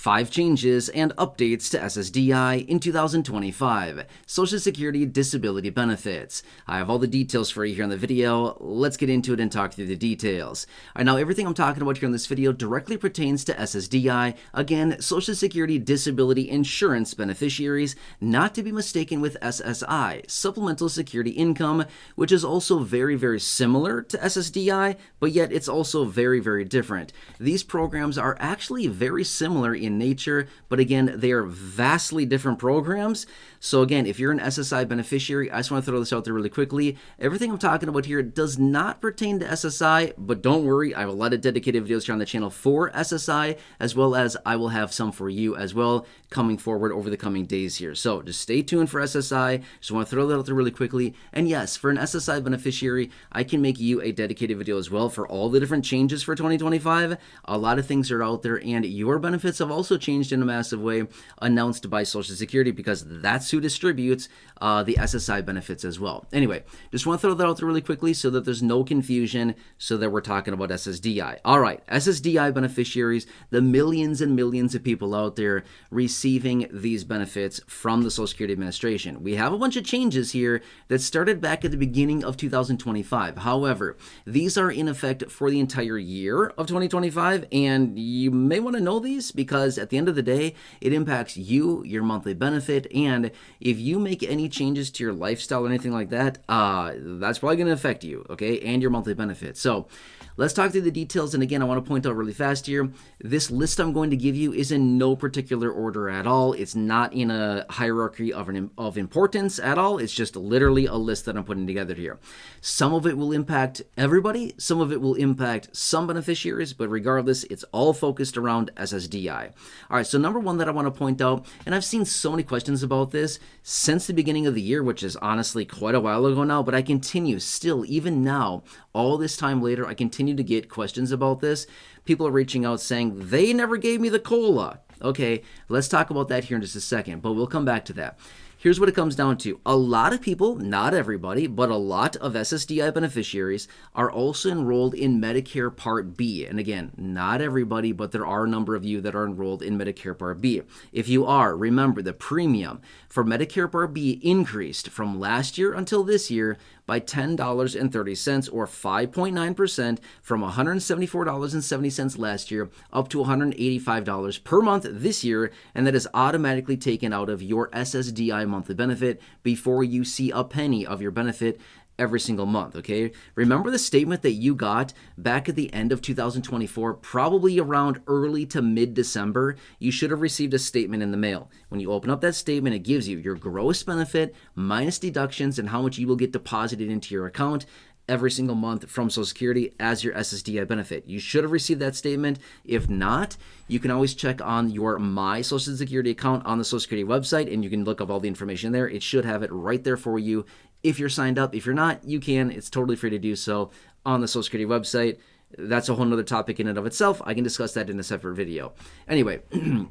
5 changes and updates to SSDI in 2025, Social Security Disability Benefits. I have all the details for you here in the video. Let's get into it and talk through the details. All right, now everything I'm talking about here in this video directly pertains to SSDI, again, Social Security Disability Insurance Beneficiaries, not to be mistaken with SSI, Supplemental Security Income, which is also very, very similar to SSDI, but yet it's also very, very different. These programs are actually very similar in nature, but again, they are vastly different programs. So again, if you're an SSI beneficiary, I just want to throw this out there really quickly. Everything I'm talking about here does not pertain to SSI, but don't worry, I have a lot of dedicated videos here on the channel for SSI, as well as I will have some for you as well coming forward over the coming days here. So just stay tuned for SSI. Just want to throw that out there really quickly. And yes, for an SSI beneficiary, I can make you a dedicated video as well for all the different changes for 2025. A lot of things are out there, and your benefits have also changed in a massive way, announced by Social Security, because that's who distributes the SSI benefits as well. Anyway, just want to throw that out there really quickly so that there's no confusion, so that we're talking about SSDI. All right, SSDI beneficiaries, the millions and millions of people out there receiving these benefits from the Social Security Administration. We have a bunch of changes here that started back at the beginning of 2025. However, these are in effect for the entire year of 2025, and you may want to know these because at the end of the day, it impacts you, your monthly benefit, and if you make any changes to your lifestyle or anything like that, that's probably going to affect you, okay, and your monthly benefit. So let's talk through the details. And again, I want to point out really fast here, this list I'm going to give you is in no particular order at all. It's not in a hierarchy of importance at all. It's just literally a list that I'm putting together here. Some of it will impact everybody. Some of it will impact some beneficiaries, but regardless, it's all focused around SSDI. All right, so number one that I want to point out, and I've seen so many questions about this since the beginning of the year, which is honestly quite a while ago now, but I continue still, even now, all this time later, I continue to get questions about this. People are reaching out saying, they never gave me the COLA. Okay, let's talk about that here in just a second, but we'll come back to that. Here's what it comes down to. A lot of people, not everybody, but a lot of SSDI beneficiaries are also enrolled in Medicare Part B. And again, not everybody, but there are a number of you that are enrolled in Medicare Part B. If you are, remember the premium for Medicare Part B increased from last year until this year by $10.30 or 5.9% from $174.70 last year up to $185 per month this year, and that is automatically taken out of your SSDI monthly benefit before you see a penny of your benefit every single month, okay? Remember the statement that you got back at the end of 2024, probably around early to mid-December? You should have received a statement in the mail. When you open up that statement, it gives you your gross benefit minus deductions and how much you will get deposited into your account every single month from Social Security as your SSDI benefit. You should have received that statement. If not, you can always check on your My Social Security account on the Social Security website, and you can look up all the information there. It should have it right there for you if you're signed up. If you're not, you can. It's totally free to do so on the Social Security website. That's a whole nother topic in and of itself. I can discuss that in a separate video. Anyway,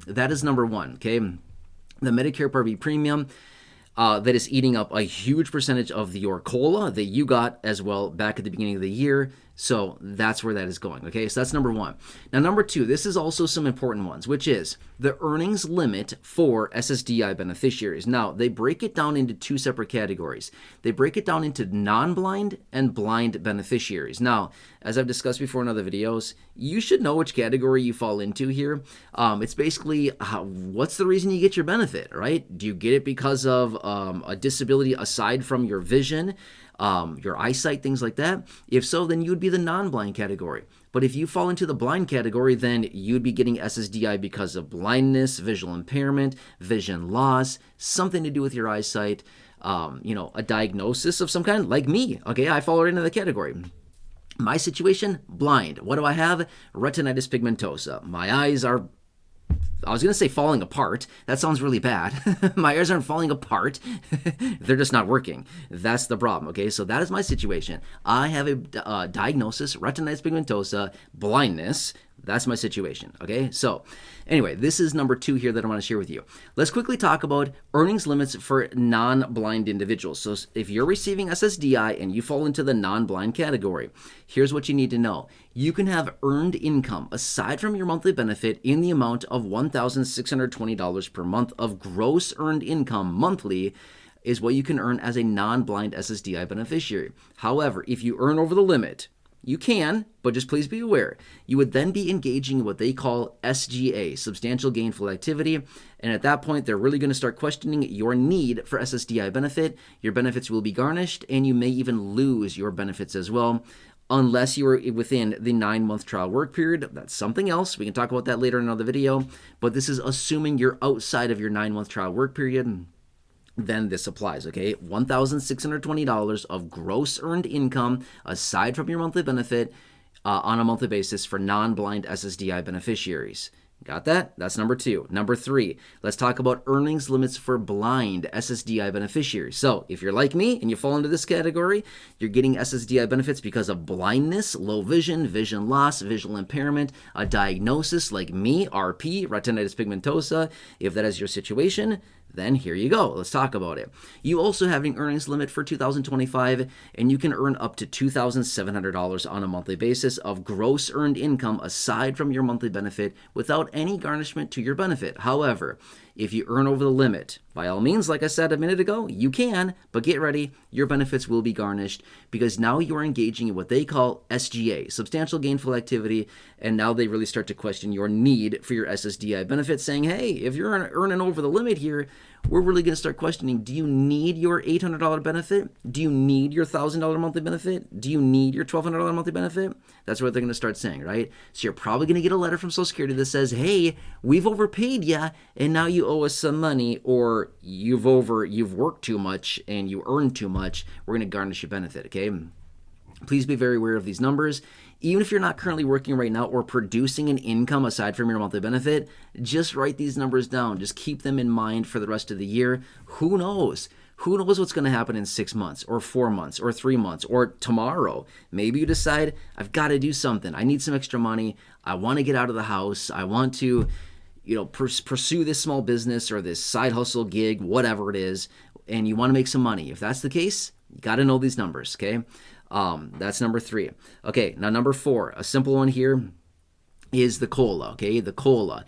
that is number one, okay? The Medicare Part B premium, that is eating up a huge percentage of your COLA that you got as well back at the beginning of the year. So that's where that is going, okay? So that's number one. Now, number two, this is also some important ones, which is the earnings limit for SSDI beneficiaries. Now, they break it down into two separate categories. They break it down into non-blind and blind beneficiaries. Now, as I've discussed before in other videos, you should know which category you fall into here. It's basically what's the reason you get your benefit, right? Do you get it because of a disability aside from your vision, your eyesight, things like that? If so, then you would be the non-blind category. But if you fall into the blind category, then you'd be getting SSDI because of blindness, visual impairment, vision loss, something to do with your eyesight, a diagnosis of some kind, like me. Okay, I fall right into the category. My situation, blind. What do I have? Retinitis pigmentosa. My eyes are, I was going to say falling apart. That sounds really bad. My eyes aren't falling apart. They're just not working. That's the problem, okay? So that is my situation. I have a diagnosis, retinitis pigmentosa, blindness, That's my situation, okay? So anyway, this is number 2 here that I want to share with you. Let's quickly talk about earnings limits for non-blind individuals. So if you're receiving SSDI and you fall into the non-blind category, here's what you need to know. You can have earned income aside from your monthly benefit in the amount of $1,620 per month of gross earned income monthly is what you can earn as a non-blind SSDI beneficiary. However, if you earn over the limit, you can, but just please be aware, you would then be engaging in what they call SGA, substantial gainful activity, and at that point, they're really going to start questioning your need for SSDI benefit. Your benefits will be garnished, and you may even lose your benefits as well, unless you are within the 9-month trial work period. That's something else. We can talk about that later in another video, but this is assuming you're outside of your 9-month trial work period. Then this applies, okay? $1,620 of gross earned income aside from your monthly benefit on a monthly basis for non-blind SSDI beneficiaries. Got that? That's number 2. Number 3, let's talk about earnings limits for blind SSDI beneficiaries. So if you're like me and you fall into this category, you're getting SSDI benefits because of blindness, low vision, vision loss, visual impairment, a diagnosis like me, RP, retinitis pigmentosa. If that is your situation, then here you go. Let's talk about it. You also have an earnings limit for 2025, and you can earn up to $2,700 on a monthly basis of gross earned income aside from your monthly benefit without any garnishment to your benefit. However, if you earn over the limit, by all means, like I said a minute ago, you can, but get ready, your benefits will be garnished because now you are engaging in what they call SGA, substantial gainful activity, and now they really start to question your need for your SSDI benefits, saying, hey, if you're earning over the limit here, we're really going to start questioning, do you need your $800 benefit? Do you need your $1,000 monthly benefit? Do you need your $1,200 monthly benefit? That's what they're going to start saying, right? So you're probably going to get a letter from Social Security that says, hey, we've overpaid you, and now you owe us some money, or you've worked too much and you earned too much. We're going to garnish your benefit, okay? Please be very aware of these numbers. Even if you're not currently working right now or producing an income aside from your monthly benefit, just write these numbers down. Just keep them in mind for the rest of the year. Who knows? Who knows what's going to happen in 6 months or 4 months or 3 months or tomorrow? Maybe you decide, I've got to do something. I need some extra money. I want to get out of the house. I want to, pursue this small business or this side hustle gig, whatever it is, and you want to make some money. If that's the case, you got to know these numbers, okay? That's number 3. Okay, now number 4, a simple one here is the COLA, okay? The COLA.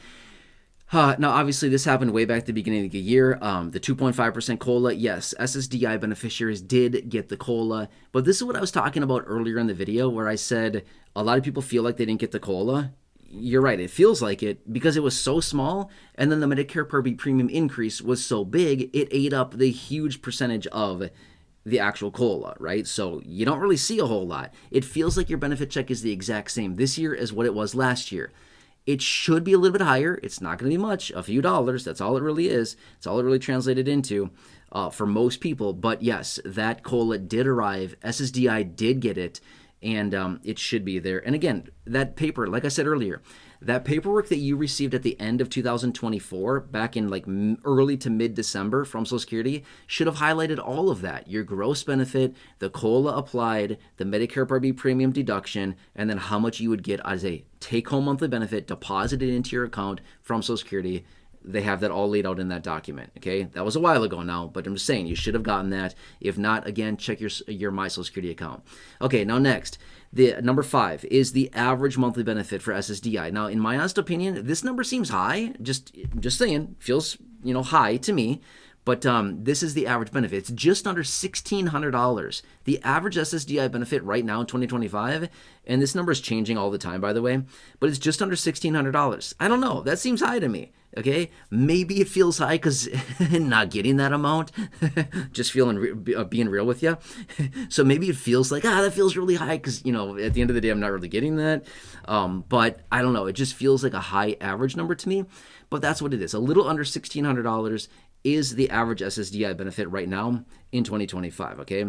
Now, obviously, this happened way back at the beginning of the year. The 2.5% COLA, yes, SSDI beneficiaries did get the COLA, but this is what I was talking about earlier in the video where I said a lot of people feel like they didn't get the COLA. You're right, it feels like it because it was so small, and then the Medicare Part B premium increase was so big, it ate up the huge percentage of the actual COLA, right? So you don't really see a whole lot. It feels like your benefit check is the exact same this year as what it was last year. It should be a little bit higher. It's not going to be much, a few dollars. That's all it really is. It's all it really translated into for most people. But yes, that COLA did arrive. SSDI did get it, and it should be there. And again, that paper, like I said earlier, that paperwork that you received at the end of 2024, back in like early to mid-December from Social Security, should have highlighted all of that. Your gross benefit, the COLA applied, the Medicare Part B premium deduction, and then how much you would get as a take-home monthly benefit deposited into your account from Social Security. They have that all laid out in that document, okay? That was a while ago now, but I'm just saying you should have gotten that. If not, again, check your My Social Security account. Okay, now next, the number 5 is the average monthly benefit for SSDI. Now, in my honest opinion, this number seems high. Just saying, feels high to me. But this is the average benefit. It's just under $1,600. The average SSDI benefit right now in 2025, and this number is changing all the time, by the way, but it's just under $1,600. I don't know. That seems high to me. Okay, maybe it feels high because not getting that amount, just being real with you. So maybe it feels like, that feels really high because, at the end of the day, I'm not really getting that. But I don't know. It just feels like a high average number to me. But that's what it is. A little under $1,600 is the average SSDI benefit right now in 2025, okay?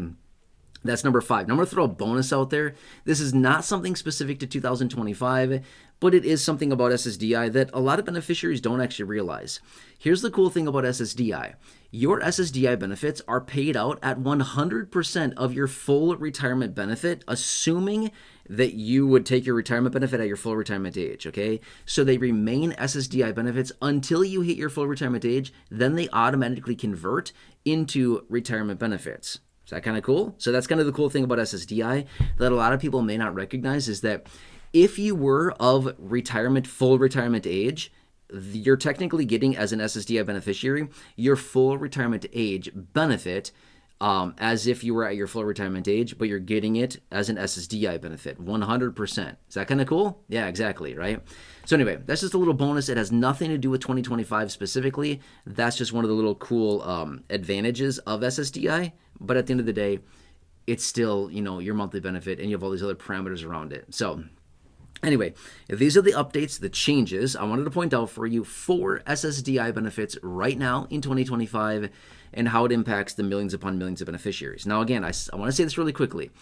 That's number 5. Now I'm going to throw a bonus out there. This is not something specific to 2025, but it is something about SSDI that a lot of beneficiaries don't actually realize. Here's the cool thing about SSDI. Your SSDI benefits are paid out at 100% of your full retirement benefit, assuming that you would take your retirement benefit at your full retirement age, okay? So they remain SSDI benefits until you hit your full retirement age, then they automatically convert into retirement benefits. Is that kind of cool? So that's kind of the cool thing about SSDI that a lot of people may not recognize, is that if you were of full retirement age, you're technically getting, as an SSDI beneficiary, your full retirement age benefit as if you were at your full retirement age, but you're getting it as an SSDI benefit, 100%. Is that kind of cool? Yeah, exactly, right? So anyway, that's just a little bonus. It has nothing to do with 2025 specifically. That's just one of the little cool advantages of SSDI. But at the end of the day, it's still, your monthly benefit, and you have all these other parameters around it. So anyway, these are the updates, the changes I wanted to point out for you for SSDI benefits right now in 2025 and how it impacts the millions upon millions of beneficiaries. Now, again, I want to say this really quickly.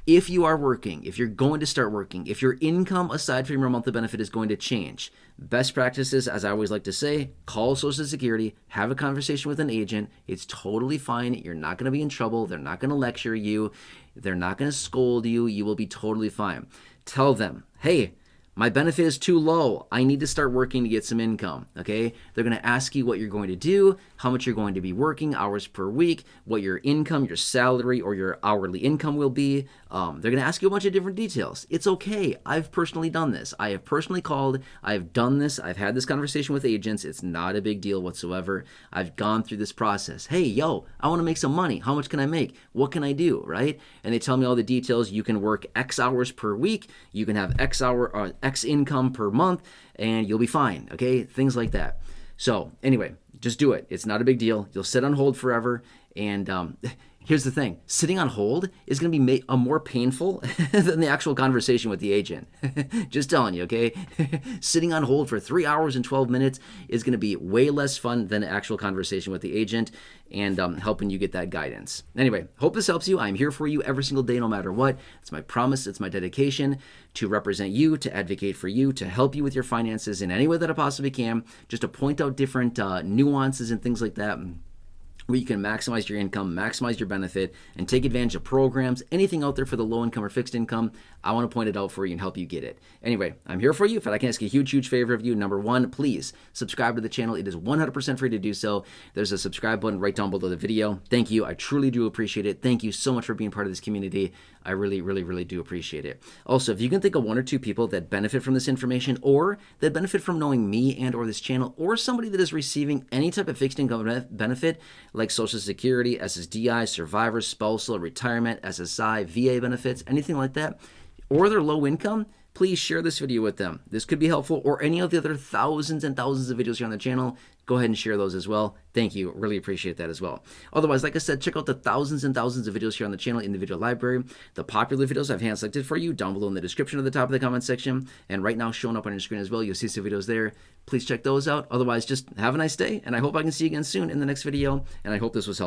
If you are working, if you're going to start working, if your income aside from your monthly benefit is going to change, best practices, as I always like to say, call Social Security, have a conversation with an agent. It's totally fine. You're not going to be in trouble. They're not going to lecture you. They're not going to scold you. You will be totally fine. Tell them, hey, my benefit is too low. I need to start working to get some income, okay? They're going to ask you what you're going to do, how much you're going to be working, hours per week, what your income, your salary, or your hourly income will be. They're going to ask you a bunch of different details. It's okay. I've personally done this. I have personally called. I've done this. I've had this conversation with agents. It's not a big deal whatsoever. I've gone through this process. Hey, I want to make some money. How much can I make? What can I do, right? And they tell me all the details. You can work X hours per week. You can have X income per month, and you'll be fine, okay? Things like that. So anyway, just do it. It's not a big deal. You'll sit on hold forever, and here's the thing. Sitting on hold is going to be more painful than the actual conversation with the agent. Just telling you, okay? Sitting on hold for 3 hours and 12 minutes is going to be way less fun than the actual conversation with the agent and helping you get that guidance. Anyway, hope this helps you. I'm here for you every single day, no matter what. It's my promise. It's my dedication to represent you, to advocate for you, to help you with your finances in any way that I possibly can, just to point out different nuances and things like that, where you can maximize your income, maximize your benefit, and take advantage of programs, anything out there for the low income or fixed income. I want to point it out for you and help you get it. Anyway, I'm here for you. If I can ask a huge, huge favor of you, number one, please subscribe to the channel. It is 100% free to do so. There's a subscribe button right down below the video. Thank you. I truly do appreciate it. Thank you so much for being part of this community. I really, really, really do appreciate it. Also, if you can think of 1 or 2 people that benefit from this information, or that benefit from knowing me and or this channel, or somebody that is receiving any type of fixed income benefit like Social Security, SSDI, survivor, spousal, retirement, SSI, VA benefits, anything like that, or they're low income, please share this video with them. This could be helpful, or any of the other thousands and thousands of videos here on the channel. Go ahead and share those as well. Thank you. Really appreciate that as well. Otherwise, like I said, check out the thousands and thousands of videos here on the channel in the video library. The popular videos I've hand selected for you down below in the description at the top of the comment section. And right now showing up on your screen as well. You'll see some videos there. Please check those out. Otherwise, just have a nice day. And I hope I can see you again soon in the next video. And I hope this was helpful.